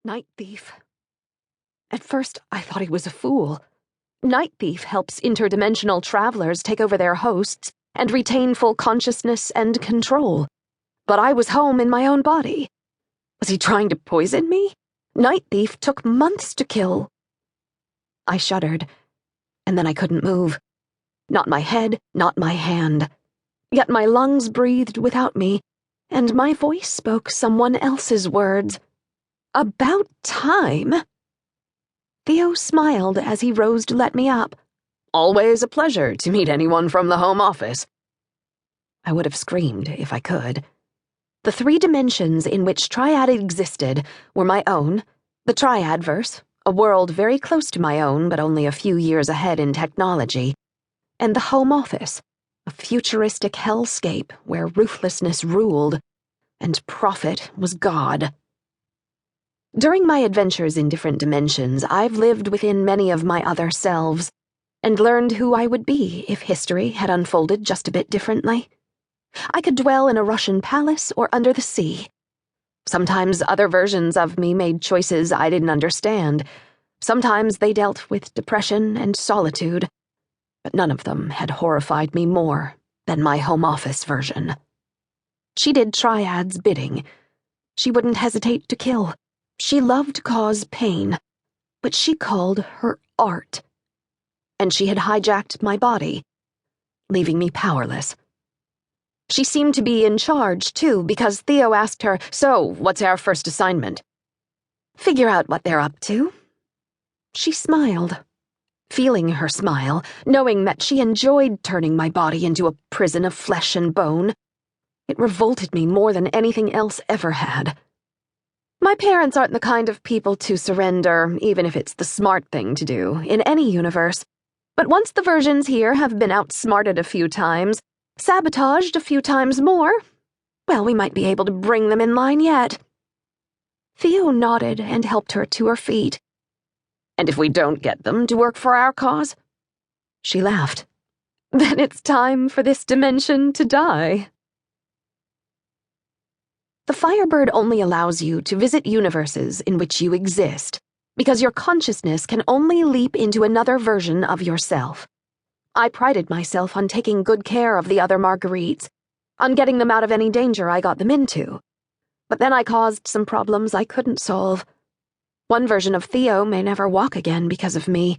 Night Thief. At first, I thought he was a fool. Night Thief helps interdimensional travelers take over their hosts and retain full consciousness and control. But I was home in my own body. Was he trying to poison me? Night Thief took months to kill. I shuddered, and then I couldn't move. Not my head, not my hand. Yet my lungs breathed without me, and my voice spoke someone else's words. About time. Theo smiled as he rose to let me up. Always a pleasure to meet anyone from the home office. I would have screamed if I could. The 3 dimensions in which Triad existed were my own, the Triadverse, a world very close to my own but only a few years ahead in technology, and the home office, a futuristic hellscape where ruthlessness ruled and profit was God. During my adventures in different dimensions, I've lived within many of my other selves and learned who I would be if history had unfolded just a bit differently. I could dwell in a Russian palace or under the sea. Sometimes other versions of me made choices I didn't understand. Sometimes they dealt with depression and solitude, but none of them had horrified me more than my home office version. She did Triad's bidding. She wouldn't hesitate to kill. She loved to cause pain, but she called her art. And she had hijacked my body, leaving me powerless. She seemed to be in charge, too, because Theo asked her, "So, what's our first assignment?" "Figure out what they're up to." She smiled. Feeling her smile, knowing that she enjoyed turning my body into a prison of flesh and bone, it revolted me more than anything else ever had. My parents aren't the kind of people to surrender, even if it's the smart thing to do, in any universe. But once the versions here have been outsmarted a few times, sabotaged a few times more, well, we might be able to bring them in line yet. Theo nodded and helped her to her feet. "And if we don't get them to work for our cause?" She laughed. "Then it's time for this dimension to die." The Firebird only allows you to visit universes in which you exist, because your consciousness can only leap into another version of yourself. I prided myself on taking good care of the other Marguerites, on getting them out of any danger I got them into. But then I caused some problems I couldn't solve. One version of Theo may never walk again because of me.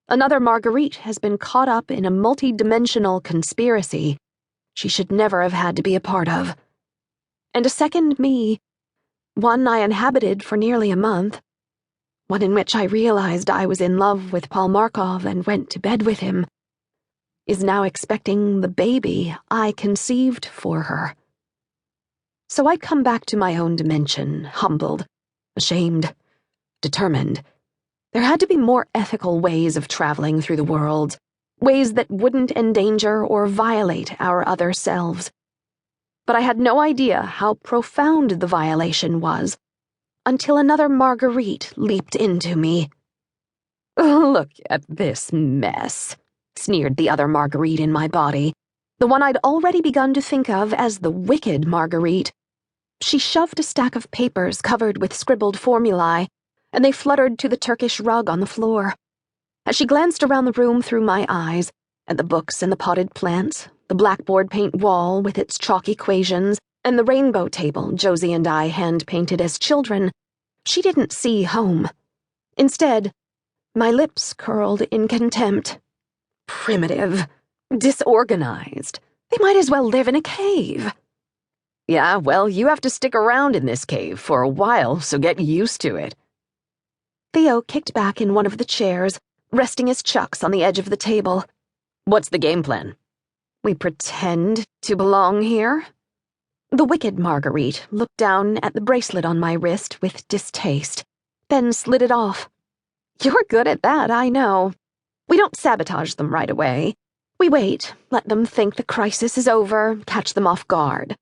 Another Marguerite has been caught up in a multi-dimensional conspiracy she should never have had to be a part of. And a second me, one I inhabited for nearly a month, one in which I realized I was in love with Paul Markov and went to bed with him, is now expecting the baby I conceived for her. So I'd come back to my own dimension, humbled, ashamed, determined. There had to be more ethical ways of traveling through the world, ways that wouldn't endanger or violate our other selves. But I had no idea how profound the violation was until another Marguerite leaped into me. "Look at this mess," sneered the other Marguerite in my body, the one I'd already begun to think of as the wicked Marguerite. She shoved a stack of papers covered with scribbled formulae, and they fluttered to the Turkish rug on the floor. As she glanced around the room through my eyes, at the books and the potted plants, the blackboard paint wall with its chalk equations, and the rainbow table Josie and I hand-painted as children, she didn't see home. Instead, my lips curled in contempt. Primitive. Disorganized. They might as well live in a cave. "Yeah, well, you have to stick around in this cave for a while, so get used to it." Theo kicked back in one of the chairs, resting his chucks on the edge of the table. "What's the game plan?" "We pretend to belong here." The wicked Marguerite looked down at the bracelet on my wrist with distaste, then slid it off. "You're good at that, I know. We don't sabotage them right away. We wait, let them think the crisis is over, catch them off guard.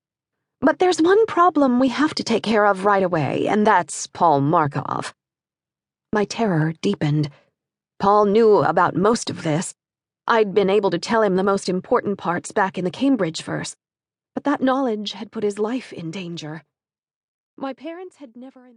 But there's one problem we have to take care of right away, and that's Paul Markov." My terror deepened. Paul knew about most of this. I'd been able to tell him the most important parts back in the Cambridge-verse, but that knowledge had put his life in danger. My parents had never